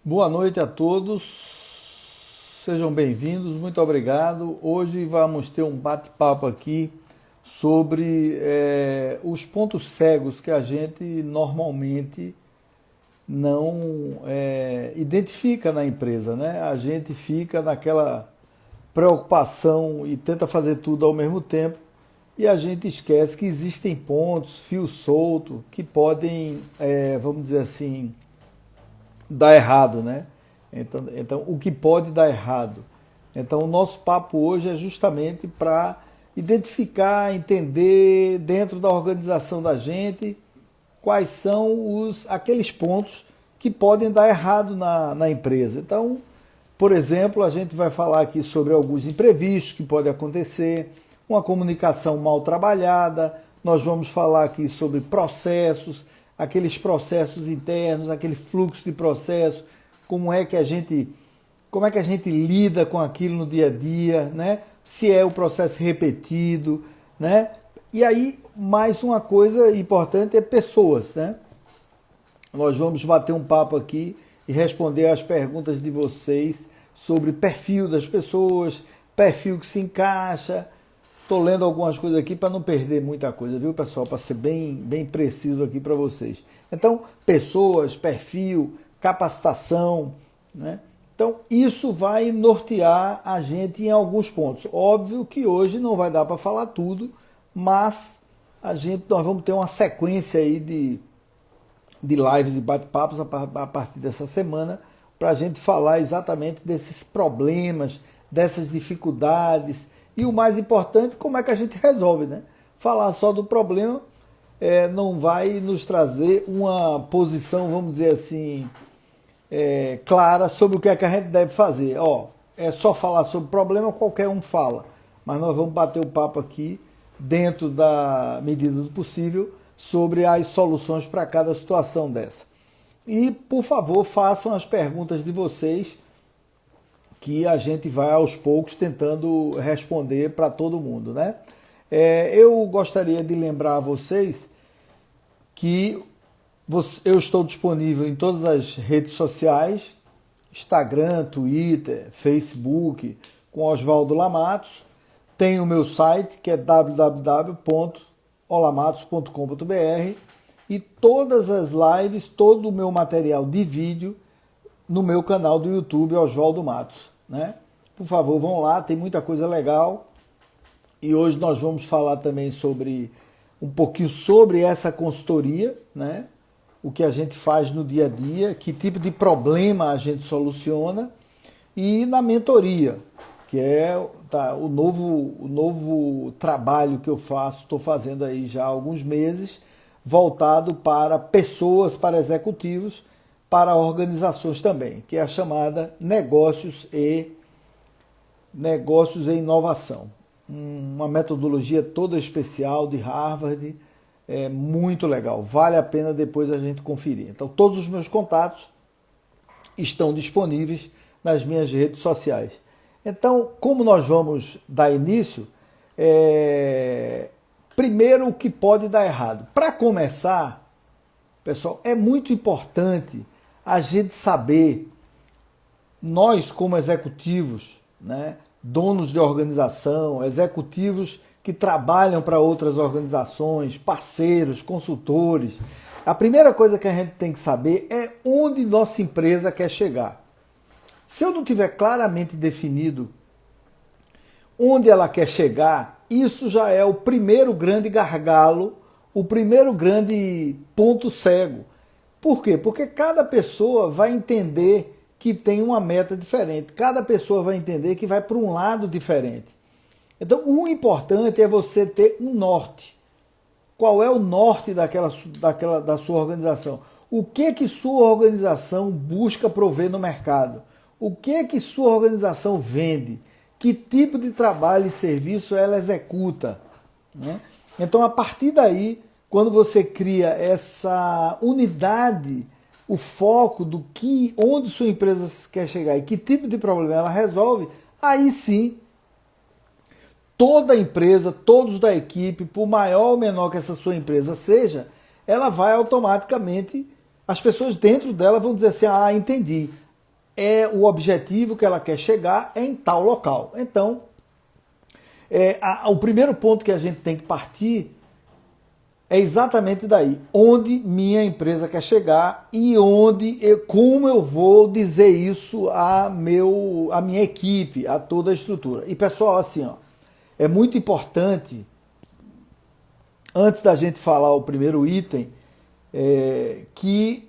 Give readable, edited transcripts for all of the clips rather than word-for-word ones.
Boa noite a todos, sejam bem-vindos, muito obrigado. Hoje vamos ter um bate-papo aqui sobre os pontos cegos que a gente normalmente não identifica na empresa, né? A gente fica naquela preocupação e tenta fazer tudo ao mesmo tempo e a gente esquece que existem pontos, fio solto, que podem, vamos dizer assim, dar errado, né? Então, o que pode dar errado? Então, o nosso papo hoje é justamente para identificar, entender dentro da organização da gente quais são aqueles pontos que podem dar errado na empresa. Então, por exemplo, a gente vai falar aqui sobre alguns imprevistos que podem acontecer, uma comunicação mal trabalhada, nós vamos falar aqui sobre processos, aqueles processos internos, aquele fluxo de processo, como é que a gente lida com aquilo no dia a dia, né? Se é o processo repetido, né? E aí, mais uma coisa importante é pessoas, né? Nós vamos bater um papo aqui e responder às perguntas de vocês sobre perfil das pessoas, perfil que se encaixa. Estou lendo algumas coisas aqui para não perder muita coisa, viu, pessoal? Para ser bem preciso aqui para vocês. Então, pessoas, perfil, capacitação, né? Então, isso vai nortear a gente em alguns pontos. Óbvio que hoje não vai dar para falar tudo, mas nós vamos ter uma sequência aí de lives e bate-papos a partir dessa semana para a gente falar exatamente desses problemas, dessas dificuldades e o mais importante, como é que a gente resolve, né? Falar só do problema não vai nos trazer uma posição, vamos dizer assim, clara sobre o que é que a gente deve fazer. É só falar sobre o problema, qualquer um fala, mas nós vamos bater o papo aqui, dentro da medida do possível, sobre as soluções para cada situação dessa. E, por favor, façam as perguntas de vocês, que a gente vai aos poucos tentando responder para todo mundo, né? Eu gostaria de lembrar a vocês que eu estou disponível em todas as redes sociais, Instagram, Twitter, Facebook, com Oswaldo Lamatos. Tem o meu site, que é www.olamatos.com.br, e todas as lives, todo o meu material de vídeo no meu canal do YouTube, Oswaldo Matos, né? Por favor, vão lá, tem muita coisa legal. E hoje nós vamos falar também um pouquinho sobre essa consultoria, né? O que a gente faz no dia a dia, que tipo de problema a gente soluciona, e na mentoria, que é o novo trabalho que eu faço, estou fazendo aí já há alguns meses, voltado para pessoas, para executivos, para organizações também, que é a chamada Negócios e Inovação. Uma metodologia toda especial de Harvard, muito legal, vale a pena depois a gente conferir. Então, todos os meus contatos estão disponíveis nas minhas redes sociais. Então, como nós vamos dar início, primeiro o que pode dar errado. Para começar, pessoal, é muito importante a gente saber, nós como executivos, né, donos de organização, executivos que trabalham para outras organizações, parceiros, consultores, a primeira coisa que a gente tem que saber é onde nossa empresa quer chegar. Se eu não tiver claramente definido onde ela quer chegar, isso já é o primeiro grande gargalo, o primeiro grande ponto cego. Por quê? Porque cada pessoa vai entender que tem uma meta diferente, cada pessoa vai entender que vai para um lado diferente. Então, o importante é você ter um norte. Qual é o norte da sua organização? O que sua organização busca prover no mercado? O que sua organização vende? Que tipo de trabalho e serviço ela executa, né? Então, a partir daí, quando você cria essa unidade, o foco onde sua empresa quer chegar e que tipo de problema ela resolve, aí sim, toda a empresa, todos da equipe, por maior ou menor que essa sua empresa seja, ela vai automaticamente, as pessoas dentro dela vão dizer assim, entendi, é o objetivo que ela quer chegar em tal local. Então, o primeiro ponto que a gente tem que partir é exatamente daí, onde minha empresa quer chegar e como eu vou dizer isso à minha equipe, a toda a estrutura. E pessoal, assim, ó, é muito importante, antes da gente falar o primeiro item, que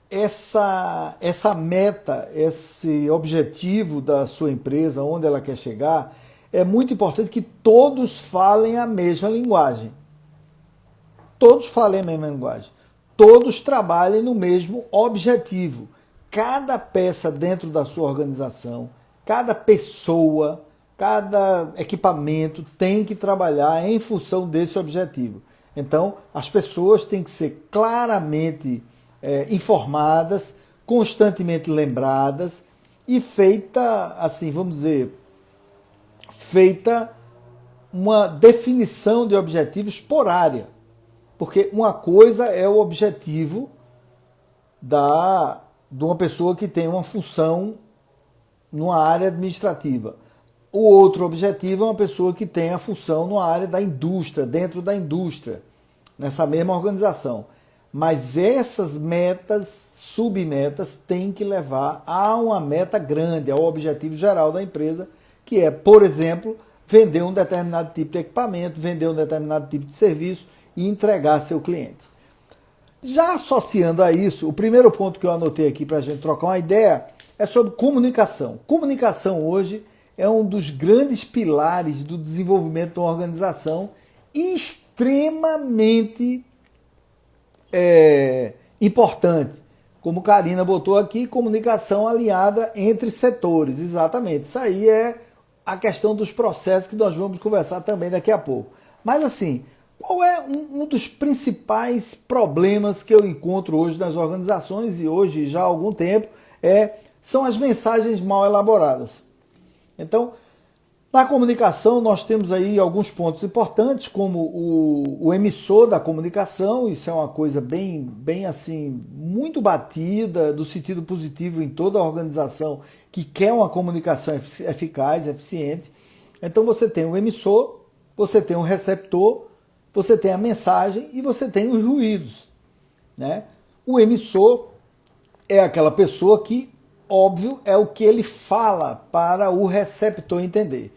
essa meta, esse objetivo da sua empresa, onde ela quer chegar, é muito importante que todos falem a mesma linguagem. Todos falem a mesma linguagem. Todos trabalhem no mesmo objetivo. Cada peça dentro da sua organização, cada pessoa, cada equipamento tem que trabalhar em função desse objetivo. Então, as pessoas têm que ser claramente informadas, constantemente lembradas e feita, assim, vamos dizer, feita uma definição de objetivos por área. Porque uma coisa é o objetivo de uma pessoa que tem uma função numa área administrativa. O outro objetivo é uma pessoa que tem a função numa área da indústria, dentro da indústria, nessa mesma organização. Mas essas metas, submetas, têm que levar a uma meta grande, ao objetivo geral da empresa, que é, por exemplo, vender um determinado tipo de equipamento, vender um determinado tipo de serviço e entregar a seu cliente. Já associando a isso, o primeiro ponto que eu anotei aqui para a gente trocar uma ideia é sobre comunicação. Comunicação hoje é um dos grandes pilares do desenvolvimento de uma organização e extremamente importante. Como Karina botou aqui, comunicação alinhada entre setores. Exatamente. Isso aí é a questão dos processos que nós vamos conversar também daqui a pouco. Mas assim, qual é um dos principais problemas que eu encontro hoje nas organizações, e hoje já há algum tempo, são as mensagens mal elaboradas. Então, na comunicação nós temos aí alguns pontos importantes, como o emissor da comunicação. Isso é uma coisa bem assim, muito batida, do sentido positivo em toda a organização que quer uma comunicação eficaz, eficiente. Então você tem o emissor, você tem o receptor, você tem a mensagem e você tem os ruídos, né? O emissor é aquela pessoa que, óbvio, é o que ele fala para o receptor entender.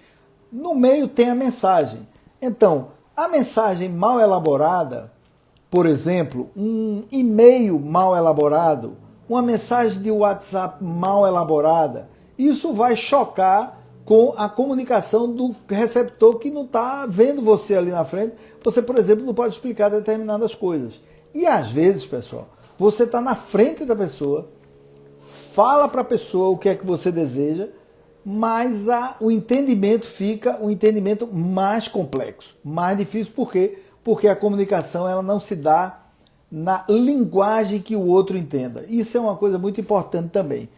No meio tem a mensagem. Então, a mensagem mal elaborada, por exemplo, um e-mail mal elaborado, uma mensagem de WhatsApp mal elaborada, isso vai chocar com a comunicação do receptor que não está vendo você ali na frente. Você, por exemplo, não pode explicar determinadas coisas. E às vezes, pessoal, você está na frente da pessoa, fala para a pessoa o que é que você deseja, mas o entendimento fica um entendimento mais complexo, mais difícil. Por quê? Porque a comunicação ela não se dá na linguagem que o outro entenda. Isso é uma coisa muito importante também.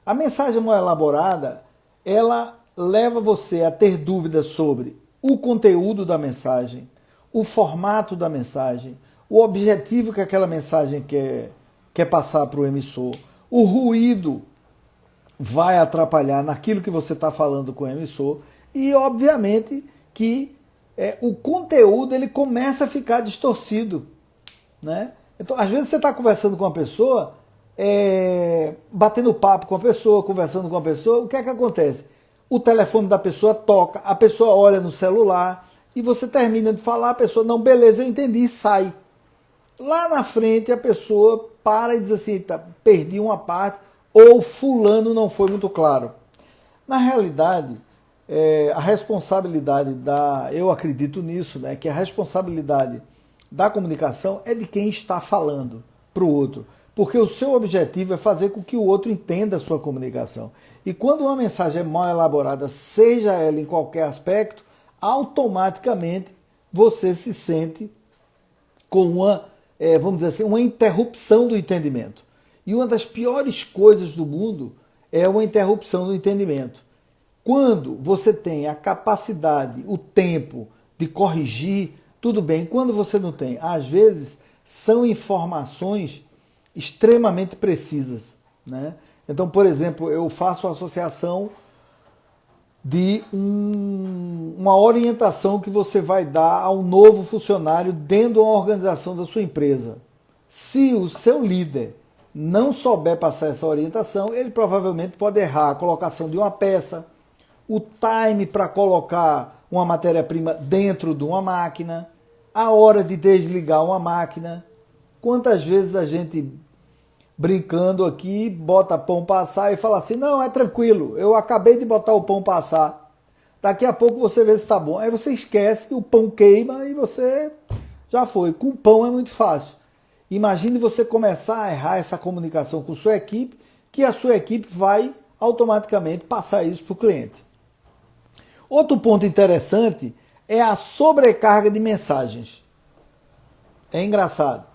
A mensagem mal elaborada, ela leva você a ter dúvidas sobre o conteúdo da mensagem, o formato da mensagem, o objetivo que aquela mensagem quer passar para o emissor. O ruído vai atrapalhar naquilo que você está falando com o emissor e, obviamente, que o conteúdo ele começa a ficar distorcido, né? Então, às vezes você está conversando com uma pessoa, batendo papo com a pessoa, conversando com a pessoa, o que é que acontece? O telefone da pessoa toca, a pessoa olha no celular e você termina de falar, a pessoa, não, beleza, eu entendi, e sai. Lá na frente a pessoa para e diz assim, tá, perdi uma parte, ou fulano não foi muito claro. Na realidade, a responsabilidade eu acredito nisso, né, que a responsabilidade da comunicação é de quem está falando para o outro. Porque o seu objetivo é fazer com que o outro entenda a sua comunicação. E quando uma mensagem é mal elaborada, seja ela em qualquer aspecto, automaticamente você se sente com uma, vamos dizer assim, uma interrupção do entendimento. E uma das piores coisas do mundo é uma interrupção do entendimento. Quando você tem a capacidade, o tempo de corrigir, tudo bem. Quando você não tem, às vezes são informações extremamente precisas, né? Então, por exemplo, eu faço a associação de uma orientação que você vai dar ao novo funcionário dentro de uma organização da sua empresa. Se o seu líder não souber passar essa orientação, ele provavelmente pode errar a colocação de uma peça, o time para colocar uma matéria-prima dentro de uma máquina, a hora de desligar uma máquina. Quantas vezes a gente, brincando aqui, bota pão para assar e fala assim, não, é tranquilo, eu acabei de botar o pão para assar, daqui a pouco você vê se está bom. Aí você esquece que o pão queima e você já foi. Com o pão é muito fácil. Imagine você começar a errar essa comunicação com sua equipe, que a sua equipe vai automaticamente passar isso para o cliente. Outro ponto interessante é a sobrecarga de mensagens. É engraçado.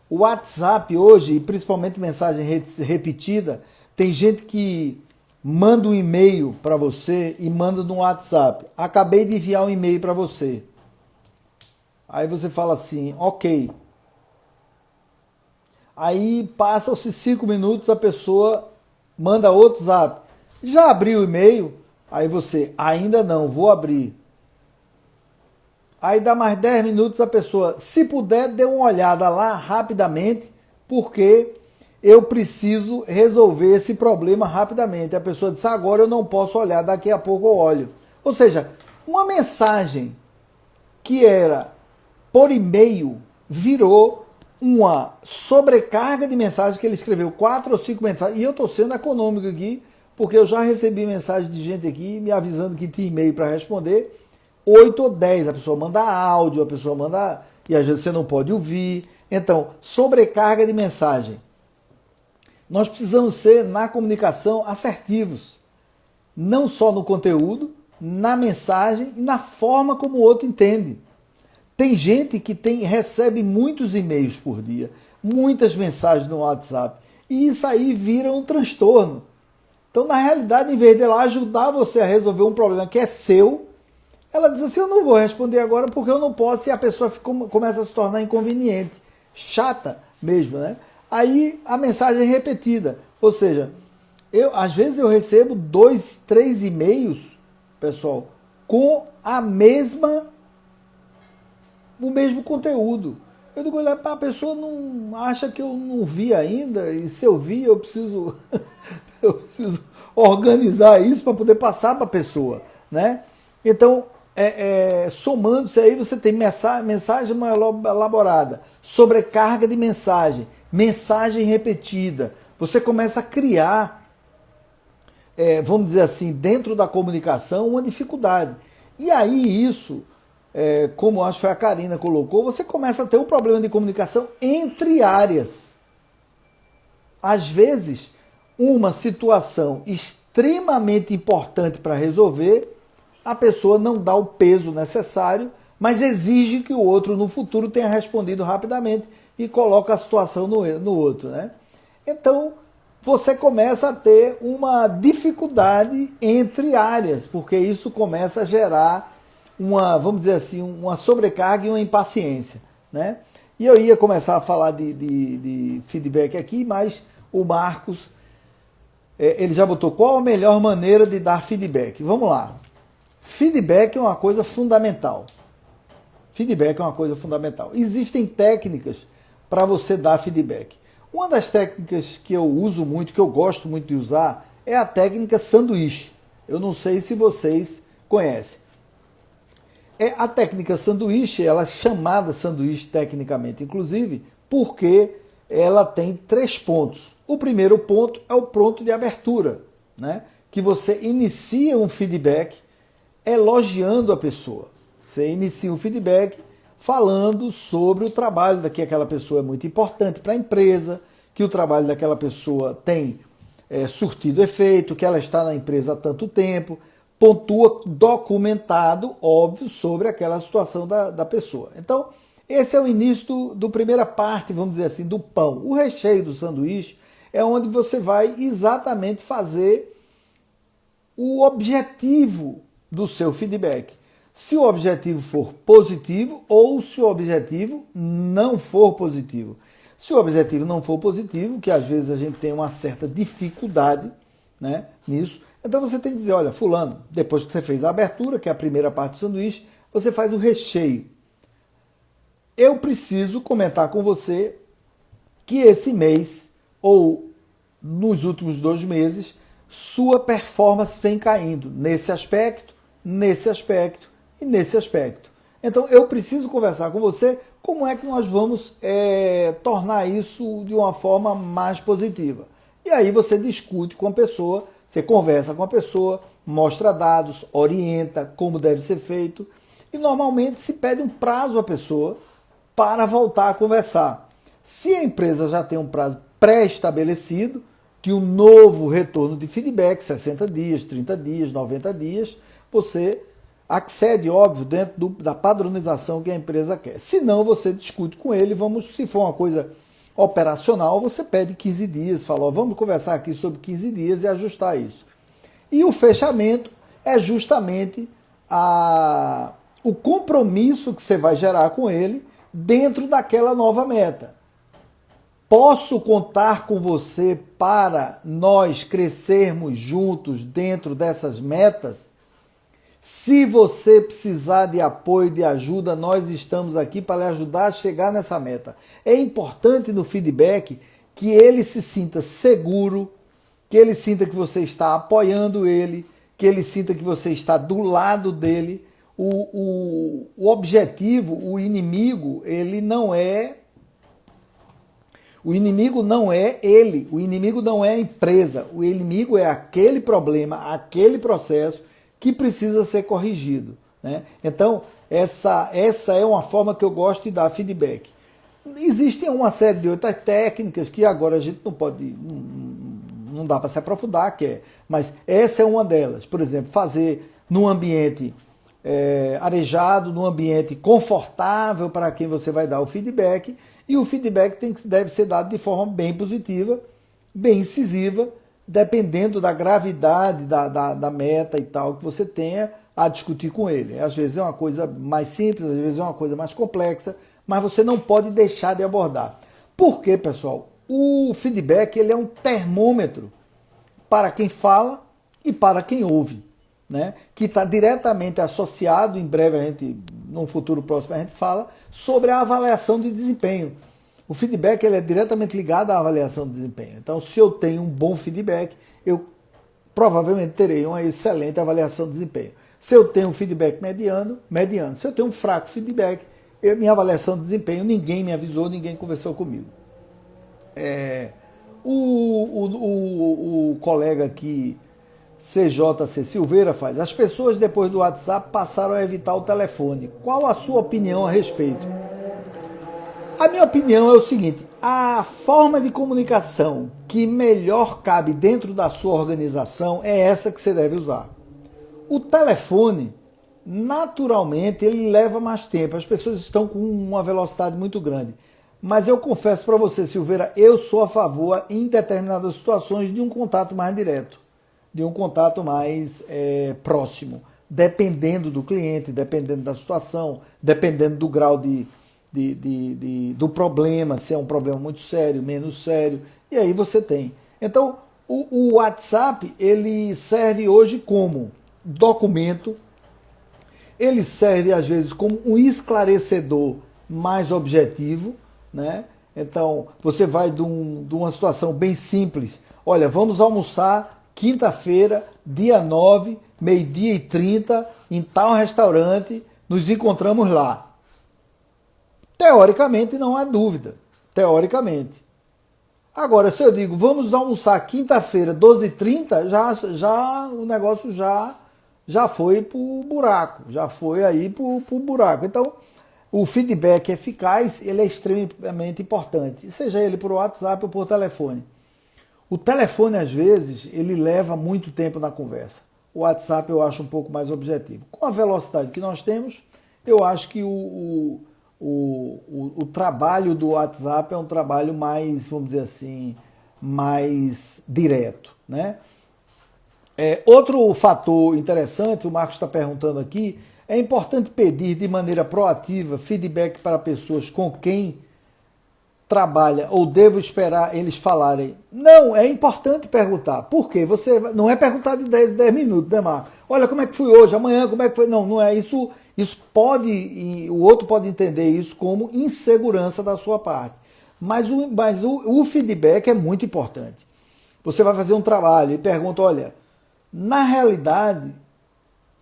O WhatsApp hoje, e principalmente mensagem repetida, tem gente que manda um e-mail para você e manda no WhatsApp. Acabei de enviar um e-mail para você. Aí você fala assim, ok. Aí passam-se 5 minutos, a pessoa manda outro zap. Já abriu o e-mail? Aí você, ainda não, vou abrir. Aí dá mais 10 minutos, a pessoa, se puder, dê uma olhada lá rapidamente, porque eu preciso resolver esse problema rapidamente. A pessoa diz, agora eu não posso olhar, daqui a pouco eu olho. Ou seja, uma mensagem que era por e-mail virou uma sobrecarga de mensagens, que ele escreveu 4 ou 5 mensagens, e eu estou sendo econômico aqui, porque eu já recebi mensagem de gente aqui me avisando que tinha e-mail para responder, 8 ou 10, a pessoa manda áudio, a pessoa manda, e às vezes você não pode ouvir. Então, sobrecarga de mensagem. Nós precisamos ser, na comunicação, assertivos, não só no conteúdo, na mensagem e na forma como o outro entende. Tem gente que recebe muitos e-mails por dia, muitas mensagens no WhatsApp, e isso aí vira um transtorno. Então, na realidade, em vez dela ajudar você a resolver um problema que é seu, ela diz assim, eu não vou responder agora porque eu não posso, e a pessoa começa a se tornar inconveniente, chata mesmo, né? Aí a mensagem é repetida, ou seja, às vezes eu recebo 2, 3 e-mails, pessoal, com o mesmo conteúdo. Eu digo, olha, a pessoa não acha que eu não vi ainda, e se eu vi, eu preciso, eu preciso organizar isso para poder passar para a pessoa, né? Então, somando-se aí, você tem mensagem mal elaborada, sobrecarga de mensagem, mensagem repetida. Você começa a criar, vamos dizer assim, dentro da comunicação, uma dificuldade. E aí isso, como acho que foi a Karina colocou, você começa a ter um problema de comunicação entre áreas. Às vezes, uma situação extremamente importante para resolver, a pessoa não dá o peso necessário, mas exige que o outro no futuro tenha respondido rapidamente e coloca a situação no outro, né? Então, você começa a ter uma dificuldade entre áreas, porque isso começa a gerar vamos dizer assim, uma sobrecarga e uma impaciência, né? E eu ia começar a falar de feedback aqui, mas o Marcos, ele já botou qual a melhor maneira de dar feedback. Vamos lá. Feedback é uma coisa fundamental. Feedback é uma coisa fundamental. Existem técnicas para você dar feedback. Uma das técnicas que eu uso muito, que eu gosto muito de usar, é a técnica sanduíche. Eu não sei se vocês conhecem. A técnica sanduíche, ela é chamada sanduíche tecnicamente, inclusive, porque ela tem 3 pontos. O primeiro ponto é o ponto de abertura, né? Que você inicia um feedback elogiando a pessoa. Você inicia um feedback falando sobre o trabalho que aquela pessoa é muito importante para a empresa, que o trabalho daquela pessoa tem surtido efeito, que ela está na empresa há tanto tempo, pontua documentado, óbvio, sobre aquela situação da pessoa. Então, esse é o início do primeira parte, vamos dizer assim, do pão. O recheio do sanduíche é onde você vai exatamente fazer o objetivo do seu feedback. Se o objetivo for positivo ou se o objetivo não for positivo. Se o objetivo não for positivo, que às vezes a gente tem uma certa dificuldade, né, nisso, então você tem que dizer, olha, fulano, depois que você fez a abertura, que é a primeira parte do sanduíche, você faz o recheio. Eu preciso comentar com você que esse mês, ou nos últimos 2 meses, sua performance vem caindo nesse aspecto e nesse aspecto. Então eu preciso conversar com você como é que nós vamos tornar isso de uma forma mais positiva. E aí você discute com a pessoa, você conversa com a pessoa, mostra dados, orienta como deve ser feito e normalmente se pede um prazo à pessoa para voltar a conversar. Se a empresa já tem um prazo pré-estabelecido, que um novo retorno de feedback, 60 dias, 30 dias, 90 dias, você accede, óbvio, dentro da padronização que a empresa quer. Se não, você discute com ele, se for uma coisa operacional, você pede 15 dias, fala, ó, vamos conversar aqui sobre 15 dias e ajustar isso. E o fechamento é justamente o compromisso que você vai gerar com ele dentro daquela nova meta. Posso contar com você para nós crescermos juntos dentro dessas metas? Se você precisar de apoio, de ajuda, nós estamos aqui para lhe ajudar a chegar nessa meta. É importante no feedback que ele se sinta seguro, que ele sinta que você está apoiando ele, que ele sinta que você está do lado dele. O objetivo, o inimigo, ele não é... O inimigo não é ele, o inimigo não é a empresa, o inimigo é aquele problema, aquele processo que precisa ser corrigido, né? Então, essa é uma forma que eu gosto de dar feedback. Existem uma série de outras técnicas que agora a gente não pode, não dá para se aprofundar, mas essa é uma delas. Por exemplo, fazer num ambiente arejado, num ambiente confortável para quem você vai dar o feedback, e o feedback deve ser dado de forma bem positiva, bem incisiva, dependendo da gravidade da meta e tal que você tenha a discutir com ele. Às vezes é uma coisa mais simples, às vezes é uma coisa mais complexa, mas você não pode deixar de abordar. Por quê, pessoal? O feedback ele é um termômetro para quem fala e para quem ouve, né? Que está diretamente associado, em breve, num futuro próximo, a gente fala sobre a avaliação de desempenho. O feedback ele é diretamente ligado à avaliação de desempenho. Então, se eu tenho um bom feedback, eu provavelmente terei uma excelente avaliação de desempenho. Se eu tenho um feedback mediano. Se eu tenho um fraco feedback, minha avaliação de desempenho, ninguém me avisou, ninguém conversou comigo. O colega aqui, CJC Silveira, faz. As pessoas depois do WhatsApp passaram a evitar o telefone. Qual a sua opinião a respeito? A minha opinião é o seguinte: a forma de comunicação que melhor cabe dentro da sua organização é essa que você deve usar. O telefone, naturalmente, ele leva mais tempo. As pessoas estão com uma velocidade muito grande. Mas eu confesso para você, Silveira, eu sou a favor, em determinadas situações, de um contato mais direto, de um contato mais próximo, dependendo do cliente, dependendo da situação, dependendo do grau do problema, se é um problema muito sério, menos sério, e aí você tem. Então, o WhatsApp, ele serve hoje como documento, ele serve às vezes como um esclarecedor mais objetivo, né? Então, você vai de uma situação bem simples, olha, vamos almoçar quinta-feira, dia 9, 12h30, em tal restaurante, nos encontramos lá. Teoricamente, não há dúvida. Teoricamente. Agora, se eu digo, vamos almoçar quinta-feira, 12h30, já o negócio já foi para o buraco. Já foi aí para o buraco. Então, o feedback eficaz, ele é extremamente importante. Seja ele por WhatsApp ou por telefone. O telefone, às vezes, ele leva muito tempo na conversa. O WhatsApp eu acho um pouco mais objetivo. Com a velocidade que nós temos, eu acho que o trabalho do WhatsApp é um trabalho mais, vamos dizer assim, mais direto, né? Outro fator interessante, o Marcos está perguntando aqui, é importante pedir de maneira proativa feedback para pessoas com quem trabalha ou devo esperar eles falarem? Não, é importante perguntar. Por quê? Você não é perguntar de 10 minutos, né, Marco? Olha, como é que foi hoje? Amanhã, como é que foi? Não, não é isso. Isso pode, e o outro pode entender isso como insegurança da sua parte. Mas o feedback é muito importante. Você vai fazer um trabalho e pergunta, olha, na realidade,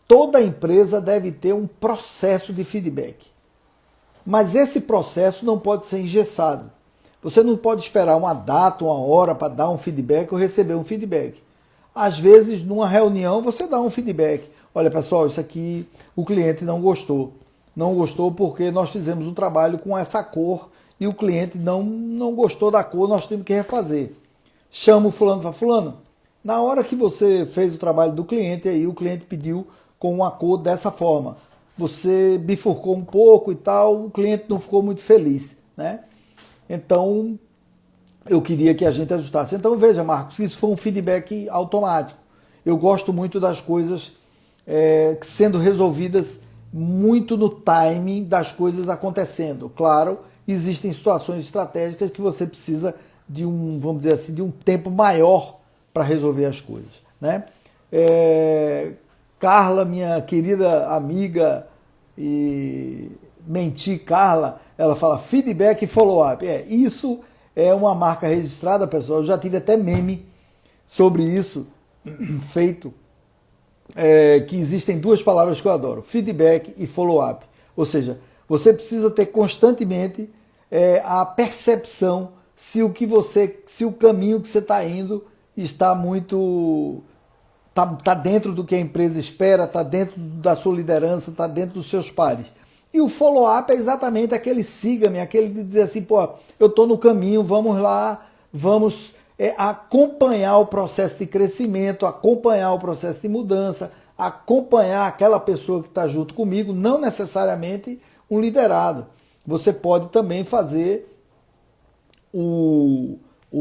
toda empresa deve ter um processo de feedback. Mas esse processo não pode ser engessado. Você não pode esperar uma data, uma hora para dar um feedback ou receber um feedback. Às vezes, numa reunião, você dá um feedback. Olha, pessoal, isso aqui o cliente não gostou. Não gostou porque nós fizemos um trabalho com essa cor e o cliente não gostou da cor, nós temos que refazer. Chama o fulano e fala, fulano, na hora que você fez o trabalho do cliente, aí o cliente pediu com uma cor dessa forma. Você bifurcou um pouco e tal, o cliente não ficou muito feliz, né? Então, eu queria que a gente ajustasse. Então, veja, Marcos, isso foi um feedback automático. Eu gosto muito das coisas sendo resolvidas muito no timing das coisas acontecendo. Claro, existem situações estratégicas que você precisa de vamos dizer assim, de um tempo maior para resolver as coisas, né? Carla, minha querida amiga e menti Carla, ela fala feedback e follow-up. Isso é uma marca registrada, pessoal. Eu já tive até meme sobre isso feito, que existem duas palavras que eu adoro, feedback e follow-up. Ou seja, você precisa ter constantemente a percepção se o caminho que você está indo está muito... Está dentro do que a empresa espera, está dentro da sua liderança, está dentro dos seus pares. E o follow-up é exatamente aquele siga-me, aquele de dizer assim, pô, eu estou no caminho, vamos lá, vamos acompanhar o processo de crescimento, acompanhar o processo de mudança, acompanhar aquela pessoa que está junto comigo, não necessariamente um liderado. Você pode também fazer o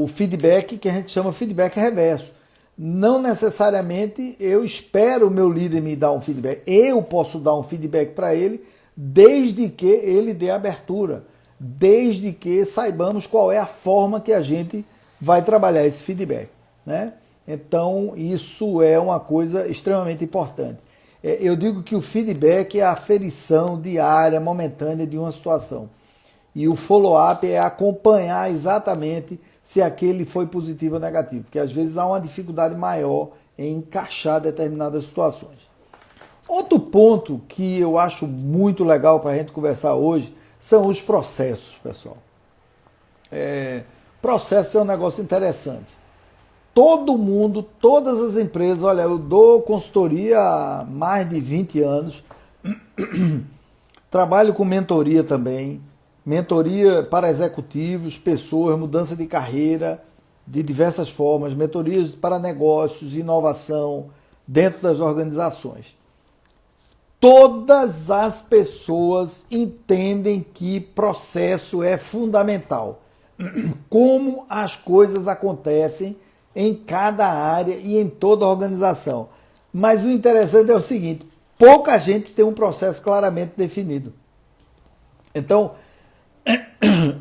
feedback que a gente chama feedback reverso. Não necessariamente eu espero o meu líder me dar um feedback. Eu posso dar um feedback para ele desde que ele dê abertura, desde que saibamos qual é a forma que a gente vai trabalhar esse feedback, né? Então, isso é uma coisa extremamente importante. Eu digo que o feedback é a aferição diária, momentânea de uma situação. E o follow-up é acompanhar exatamente se aquele foi positivo ou negativo, porque às vezes há uma dificuldade maior em encaixar determinadas situações. Outro ponto que eu acho muito legal para a gente conversar hoje são os processos, pessoal. Processo é um negócio interessante. Todo mundo, todas as empresas, olha, eu dou consultoria há mais de 20 anos, trabalho com mentoria também, mentoria para executivos, pessoas, mudança de carreira, de diversas formas, mentorias para negócios, inovação, dentro das organizações. Todas as pessoas entendem que processo é fundamental. Como as coisas acontecem em cada área e em toda a organização. Mas o interessante é o seguinte, pouca gente tem um processo claramente definido. Então,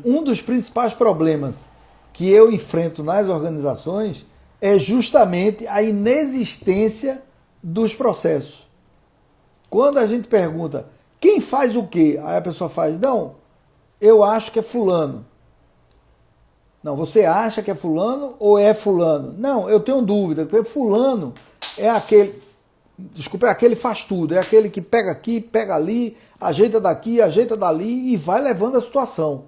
um dos principais problemas que eu enfrento nas organizações é justamente a inexistência dos processos. Quando a gente pergunta, quem faz o quê? Aí a pessoa faz, não, eu acho que é fulano. Não, você acha que é fulano ou é fulano? Não, eu tenho dúvida, porque fulano é aquele, desculpa, é aquele faz tudo, é aquele que pega aqui, pega ali, ajeita daqui, ajeita dali e vai levando a situação.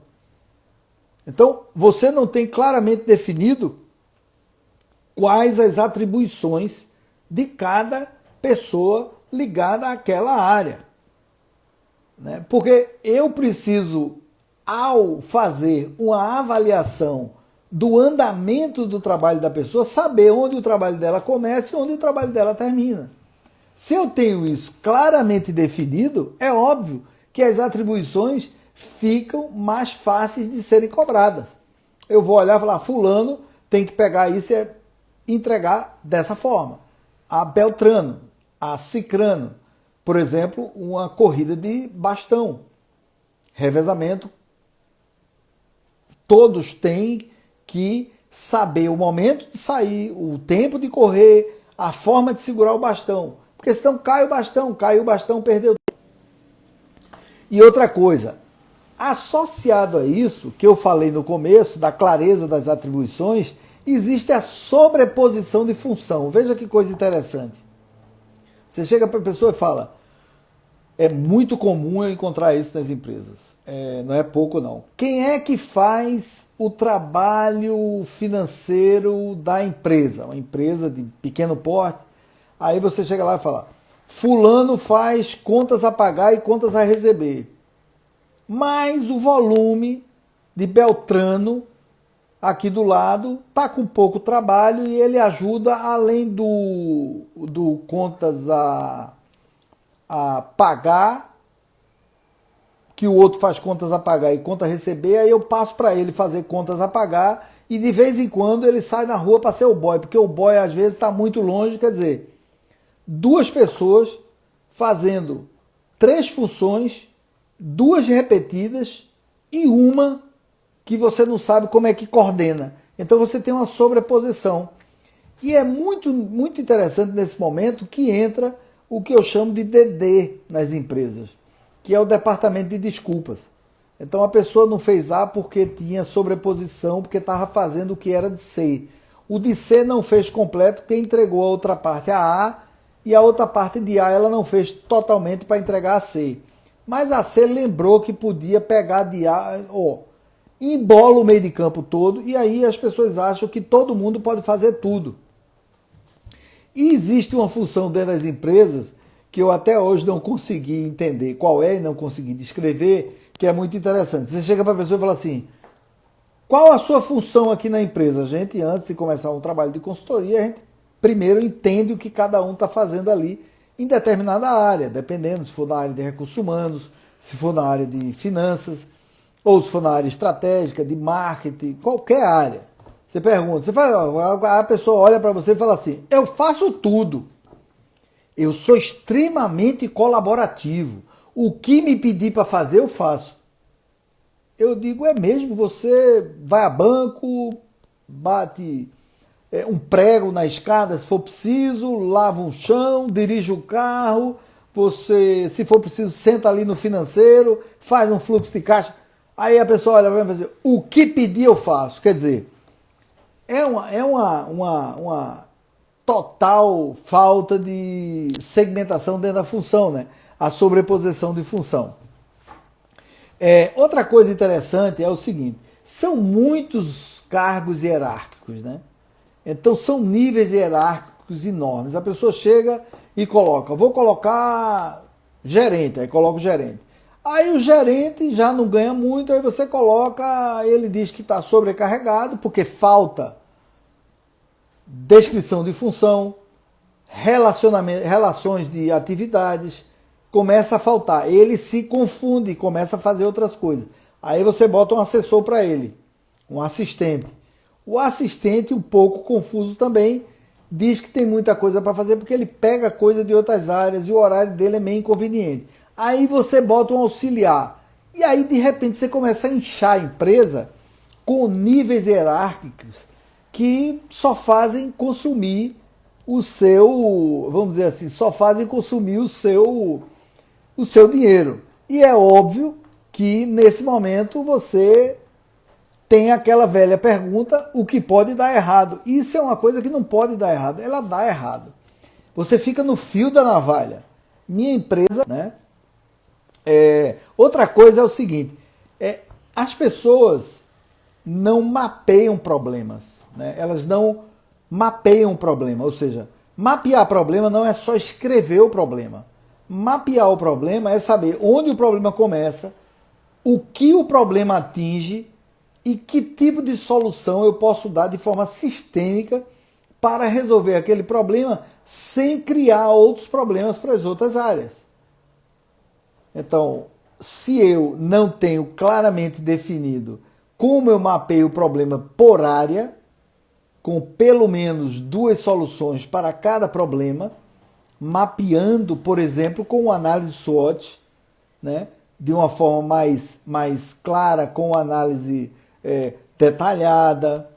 Então, você não tem claramente definido quais as atribuições de cada pessoa ligada àquela área, né? Porque eu preciso, ao fazer uma avaliação do andamento do trabalho da pessoa, saber onde o trabalho dela começa e onde o trabalho dela termina. Se eu tenho isso claramente definido, é óbvio que as atribuições ficam mais fáceis de serem cobradas. Eu vou olhar e falar, fulano tem que pegar isso e entregar dessa forma. A Beltrano, a Cicrano, por exemplo, uma corrida de bastão, revezamento Todos têm que saber o momento de sair, o tempo de correr, a forma de segurar o bastão. Porque senão cai o bastão, perdeu. E outra coisa, associado a isso, que eu falei no começo, da clareza das atribuições, existe a sobreposição de função. Veja que coisa interessante. Você chega para a pessoa e fala, é muito comum eu encontrar isso nas empresas, não é pouco não. Quem é que faz o trabalho financeiro da empresa? Uma empresa de pequeno porte. Aí você chega lá e fala, fulano faz contas a pagar e contas a receber. Mas o volume de Beltrano, aqui do lado, está com pouco trabalho e ele ajuda, além do contas a pagar, que o outro faz contas a pagar e conta a receber, aí eu passo para ele fazer contas a pagar e de vez em quando ele sai na rua para ser o boy, porque o boy às vezes está muito longe, quer dizer, duas pessoas fazendo 3 funções, 2 repetidas e uma que você não sabe como é que coordena. Então você tem uma sobreposição. E é muito, muito interessante nesse momento que entra o que eu chamo de DD nas empresas, que é o departamento de desculpas. Então a pessoa não fez A porque tinha sobreposição, porque estava fazendo o que era de C. O de C não fez completo porque entregou a outra parte a e a outra parte de A ela não fez totalmente para entregar a C. Mas a C lembrou que podia pegar de A, embola o meio de campo todo e aí as pessoas acham que todo mundo pode fazer tudo. E existe uma função dentro das empresas que eu até hoje não consegui entender qual é e não consegui descrever, que é muito interessante. Você chega para a pessoa e fala assim, qual a sua função aqui na empresa? A gente, antes de começar um trabalho de consultoria, a gente primeiro entende o que cada um está fazendo ali em determinada área, dependendo se for na área de recursos humanos, se for na área de finanças, ou se for na área estratégica, de marketing, qualquer área. Você pergunta, a pessoa olha para você e fala assim, eu faço tudo. Eu sou extremamente colaborativo. O que me pedir para fazer, eu faço. Eu digo, é mesmo? Você vai a banco, bate um prego na escada, se for preciso, lava um chão, dirige o carro, você, se for preciso, senta ali no financeiro, faz um fluxo de caixa. Aí a pessoa olha para mim e diz, o que pedir eu faço. Quer dizer, é uma total falta de segmentação dentro da função, né? A sobreposição de função. Outra coisa interessante é o seguinte, são muitos cargos hierárquicos, né? Então são níveis hierárquicos enormes. A pessoa chega e coloca, vou colocar gerente, aí coloca o gerente. Aí o gerente já não ganha muito, aí você coloca, ele diz que está sobrecarregado, porque falta descrição de função, relações de atividades, começa a faltar. Ele se confunde, começa a fazer outras coisas. Aí você bota um assessor para ele, um assistente. O assistente, um pouco confuso também, diz que tem muita coisa para fazer porque ele pega coisa de outras áreas e o horário dele é meio inconveniente. Aí você bota um auxiliar. E aí, de repente, você começa a inchar a empresa com níveis hierárquicos que só fazem consumir o seu, vamos dizer assim, só fazem consumir o seu dinheiro. E é óbvio que, nesse momento, você tem aquela velha pergunta, o que pode dar errado? Isso é uma coisa que não pode dar errado, ela dá errado. Você fica no fio da navalha. Minha empresa, né? Outra coisa é o seguinte, as pessoas não mapeiam problemas, né? Elas não mapeiam o problema, ou seja, mapear problema não é só escrever o problema. Mapear o problema é saber onde o problema começa, o que o problema atinge e que tipo de solução eu posso dar de forma sistêmica para resolver aquele problema sem criar outros problemas para as outras áreas. Então, se eu não tenho claramente definido como eu mapeio o problema por área, com pelo menos 2 soluções para cada problema, mapeando, por exemplo, com análise SWOT, né, de uma forma mais clara, com análise detalhada,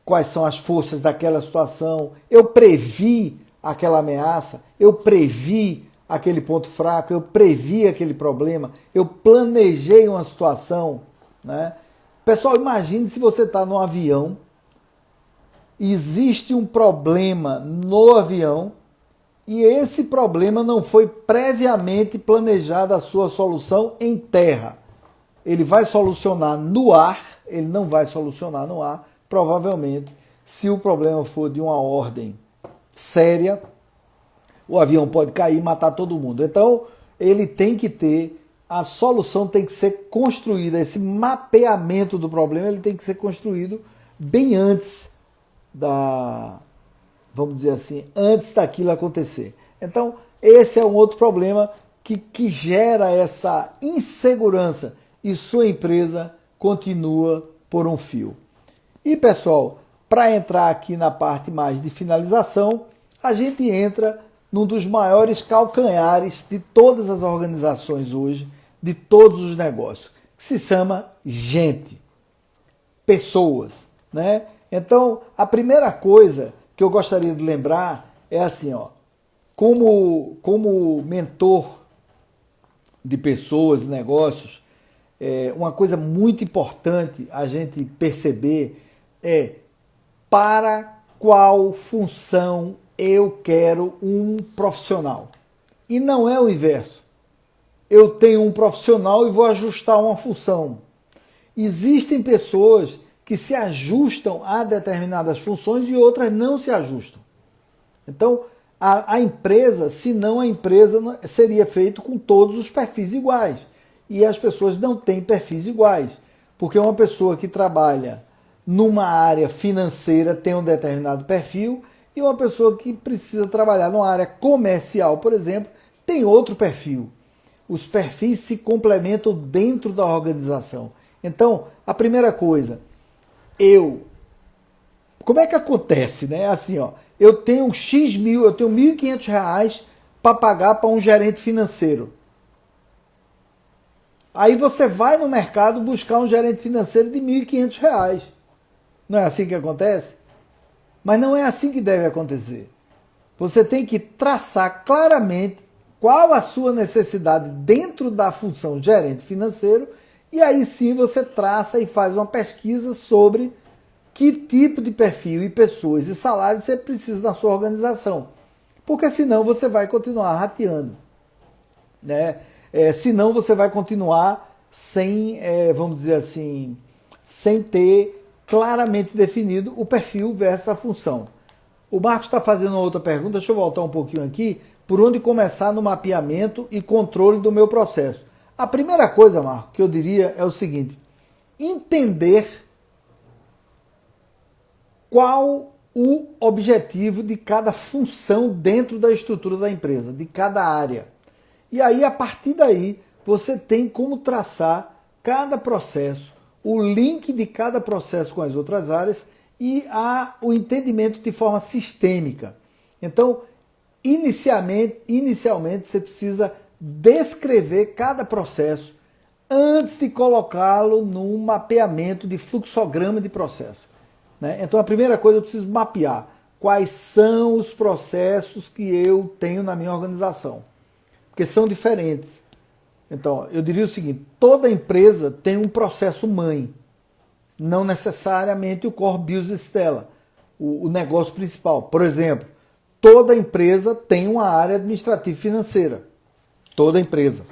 quais são as forças daquela situação, eu previ aquela ameaça, eu previ aquele ponto fraco, eu previ aquele problema, eu planejei uma situação, né? Pessoal, imagine se você está num avião, existe um problema no avião e esse problema não foi previamente planejada a sua solução em terra. Ele vai solucionar no ar, ele não vai solucionar no ar, provavelmente, se o problema for de uma ordem séria, o avião pode cair e matar todo mundo. Então, ele tem que ter, a solução tem que ser construída, esse mapeamento do problema, ele tem que ser construído bem antes vamos dizer assim, antes daquilo acontecer. Então, esse é um outro problema que gera essa insegurança e sua empresa continua por um fio. E, pessoal, para entrar aqui na parte mais de finalização, a gente entra num dos maiores calcanhares de todas as organizações hoje, de todos os negócios, que se chama gente, pessoas, né? Então, a primeira coisa que eu gostaria de lembrar é assim, ó, como mentor de pessoas e negócios, uma coisa muito importante a gente perceber é para qual função eu quero um profissional. E não é o inverso. Eu tenho um profissional e vou ajustar uma função. Existem pessoas que se ajustam a determinadas funções e outras não se ajustam. Então, a empresa, senão a empresa seria feita com todos os perfis iguais. E as pessoas não têm perfis iguais. Porque uma pessoa que trabalha numa área financeira tem um determinado perfil e uma pessoa que precisa trabalhar numa área comercial, por exemplo, tem outro perfil. Os perfis se complementam dentro da organização. Então, a primeira coisa, como é que acontece, né? Assim, ó, eu tenho eu tenho R$1.500 para pagar para um gerente financeiro. Aí você vai no mercado buscar um gerente financeiro de R$1.500. Não é assim que acontece? Mas não é assim que deve acontecer. Você tem que traçar claramente qual a sua necessidade dentro da função gerente financeiro e aí sim você traça e faz uma pesquisa sobre que tipo de perfil e pessoas e salários você precisa na sua organização. Porque senão você vai continuar rateando, né? Senão você vai continuar sem, vamos dizer assim, sem ter claramente definido o perfil versus a função. O Marcos está fazendo uma outra pergunta, deixa eu voltar um pouquinho aqui, por onde começar no mapeamento e controle do meu processo. A primeira coisa, Marcos, que eu diria é o seguinte, entender qual o objetivo de cada função dentro da estrutura da empresa, de cada área. E aí, a partir daí, você tem como traçar cada processo, o link de cada processo com as outras áreas e o entendimento de forma sistêmica. Então, inicialmente você precisa descrever cada processo antes de colocá-lo num mapeamento de fluxograma de processo, né? Então, a primeira coisa, eu preciso mapear quais são os processos que eu tenho na minha organização, porque são diferentes. Então, eu diria o seguinte, toda empresa tem um processo mãe, não necessariamente o core business dela, o negócio principal. Por exemplo, toda empresa tem uma área administrativa e financeira. Toda empresa.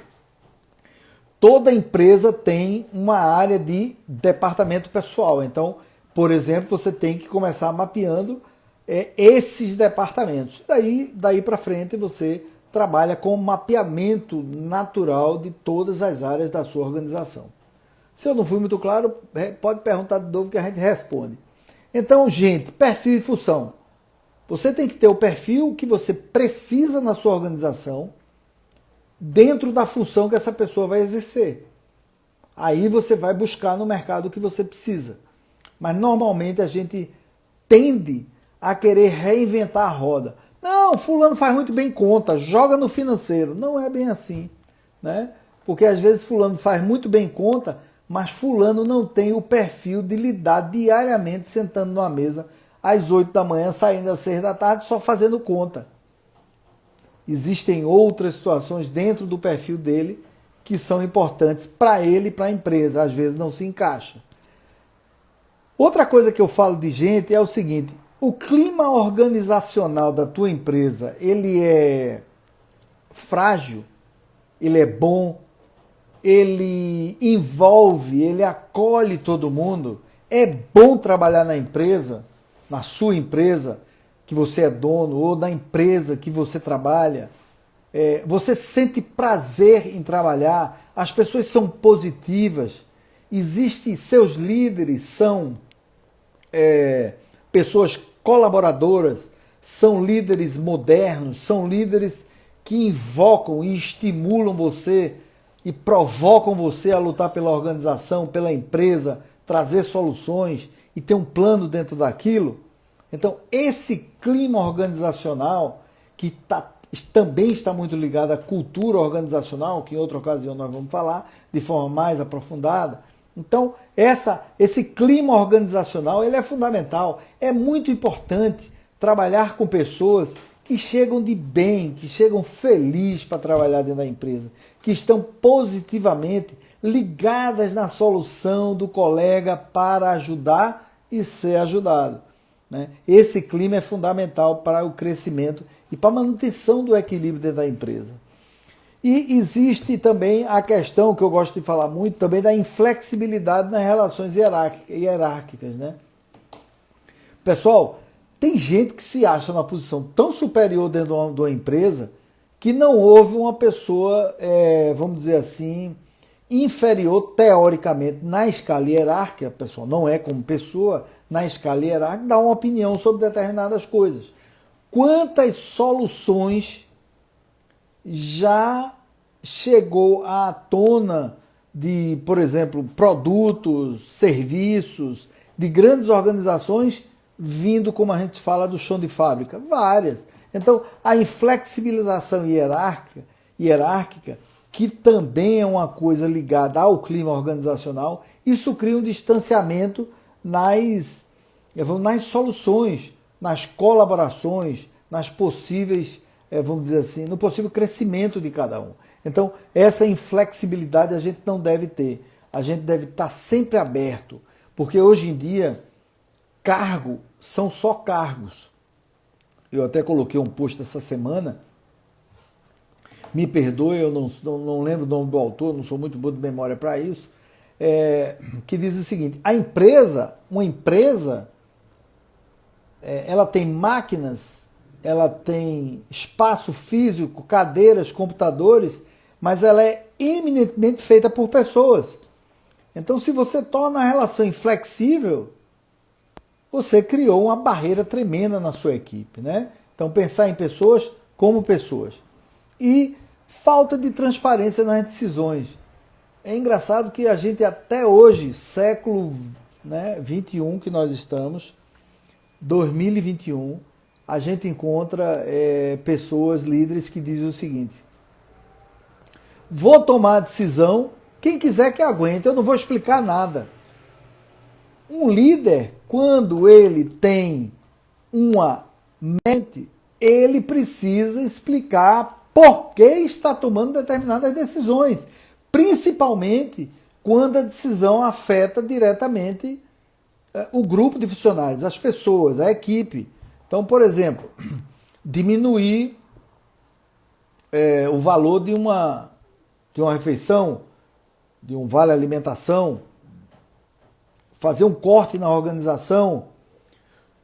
Toda empresa tem uma área de departamento pessoal. Então, por exemplo, você tem que começar mapeando esses departamentos. Daí para frente você trabalha com mapeamento natural de todas as áreas da sua organização. Se eu não fui muito claro, pode perguntar de novo que a gente responde. Então, gente, perfil e função. Você tem que ter o perfil que você precisa na sua organização dentro da função que essa pessoa vai exercer. Aí você vai buscar no mercado o que você precisa. Mas normalmente a gente tende a querer reinventar a roda. Não, fulano faz muito bem conta, joga no financeiro. Não é bem assim, né? Porque às vezes fulano faz muito bem conta, mas fulano não tem o perfil de lidar diariamente sentando numa mesa às 8 da manhã, saindo às 6 da tarde, só fazendo conta. Existem outras situações dentro do perfil dele que são importantes para ele e para a empresa. Às vezes não se encaixa. Outra coisa que eu falo de gente é o seguinte: o clima organizacional da tua empresa, ele é frágil, ele é bom, ele envolve, ele acolhe todo mundo. É bom trabalhar na empresa, na sua empresa, que você é dono, ou na empresa que você trabalha. Você sente prazer em trabalhar, as pessoas são positivas, seus líderes são pessoas colaboradoras, são líderes modernos, são líderes que invocam e estimulam você e provocam você a lutar pela organização, pela empresa, trazer soluções e ter um plano dentro daquilo. Então, esse clima organizacional, que também está muito ligado à cultura organizacional, que em outra ocasião nós vamos falar de forma mais aprofundada. Então, esse clima organizacional ele é fundamental. É muito importante trabalhar com pessoas que chegam de bem, que chegam felizes para trabalhar dentro da empresa, que estão positivamente ligadas na solução do colega para ajudar e ser ajudado. Né? Esse clima é fundamental para o crescimento e para a manutenção do equilíbrio dentro da empresa. E existe também a questão, que eu gosto de falar muito, também da inflexibilidade nas relações hierárquicas. Né? Pessoal, tem gente que se acha numa posição tão superior dentro de uma empresa que não houve uma pessoa, vamos dizer assim, inferior teoricamente na escala hierárquica. A pessoa não é como pessoa na escala hierárquica, dá uma opinião sobre determinadas coisas. Quantas soluções já chegou à tona de, por exemplo, produtos, serviços de grandes organizações vindo, como a gente fala, do chão de fábrica? Várias. Então, a inflexibilização hierárquica, que também é uma coisa ligada ao clima organizacional, isso cria um distanciamento nas soluções, nas colaborações, nas possíveis, vamos dizer assim, no possível crescimento de cada um. Então, essa inflexibilidade a gente não deve ter. A gente deve estar sempre aberto, porque hoje em dia, cargo são só cargos. Eu até coloquei um post essa semana, me perdoe, eu não lembro o nome do autor, não sou muito bom de memória para isso, que diz o seguinte: uma empresa, ela tem máquinas, ela tem espaço físico, cadeiras, computadores, mas ela é eminentemente feita por pessoas. Então, se você torna a relação inflexível, você criou uma barreira tremenda na sua equipe, né? Então, pensar em pessoas como pessoas. E falta de transparência nas decisões. É engraçado que a gente até hoje, século 21 que nós estamos, 2021, a gente encontra pessoas, líderes, que dizem o seguinte: vou tomar a decisão, quem quiser que aguente, eu não vou explicar nada. Um líder, quando ele tem uma mente, ele precisa explicar por que está tomando determinadas decisões, principalmente quando a decisão afeta diretamente o grupo de funcionários, as pessoas, a equipe. Então, por exemplo, diminuir o valor de uma refeição, de um vale alimentação, fazer um corte na organização,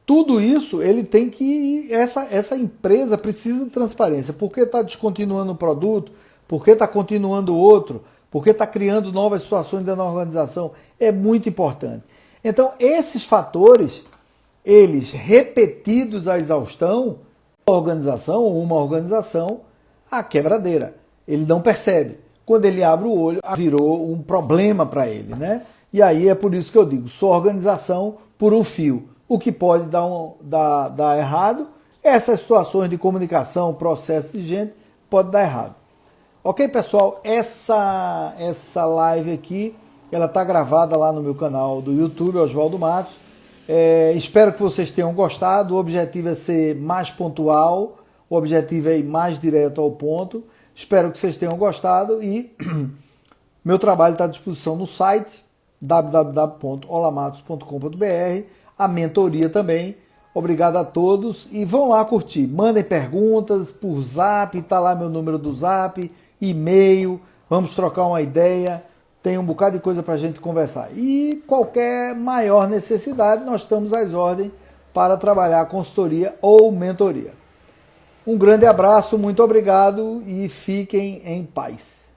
tudo isso ele tem que... Essa empresa precisa de transparência. Por que está descontinuando um produto? Por que está continuando outro? Por que está criando novas situações dentro da organização? É muito importante. Então, esses fatores, eles repetidos à exaustão, uma organização, a quebradeira. Ele não percebe. Quando ele abre o olho, virou um problema para ele, né? E aí é por isso que eu digo, só organização por um fio. O que pode dar errado, essas situações de comunicação, processos de gente, pode dar errado. Ok, pessoal? Essa live aqui ela está gravada lá no meu canal do YouTube, Oswaldo Matos. Espero que vocês tenham gostado. O objetivo é ser mais pontual, o objetivo é ir mais direto ao ponto. Espero que vocês tenham gostado e meu trabalho está à disposição no site www.olamatos.com.br, a mentoria também. Obrigado a todos e vão lá curtir. Mandem perguntas por zap, tá lá meu número do zap, e-mail, vamos trocar uma ideia. Tem um bocado de coisa para a gente conversar. E qualquer maior necessidade, nós estamos às ordens para trabalhar consultoria ou mentoria. Um grande abraço, muito obrigado e fiquem em paz.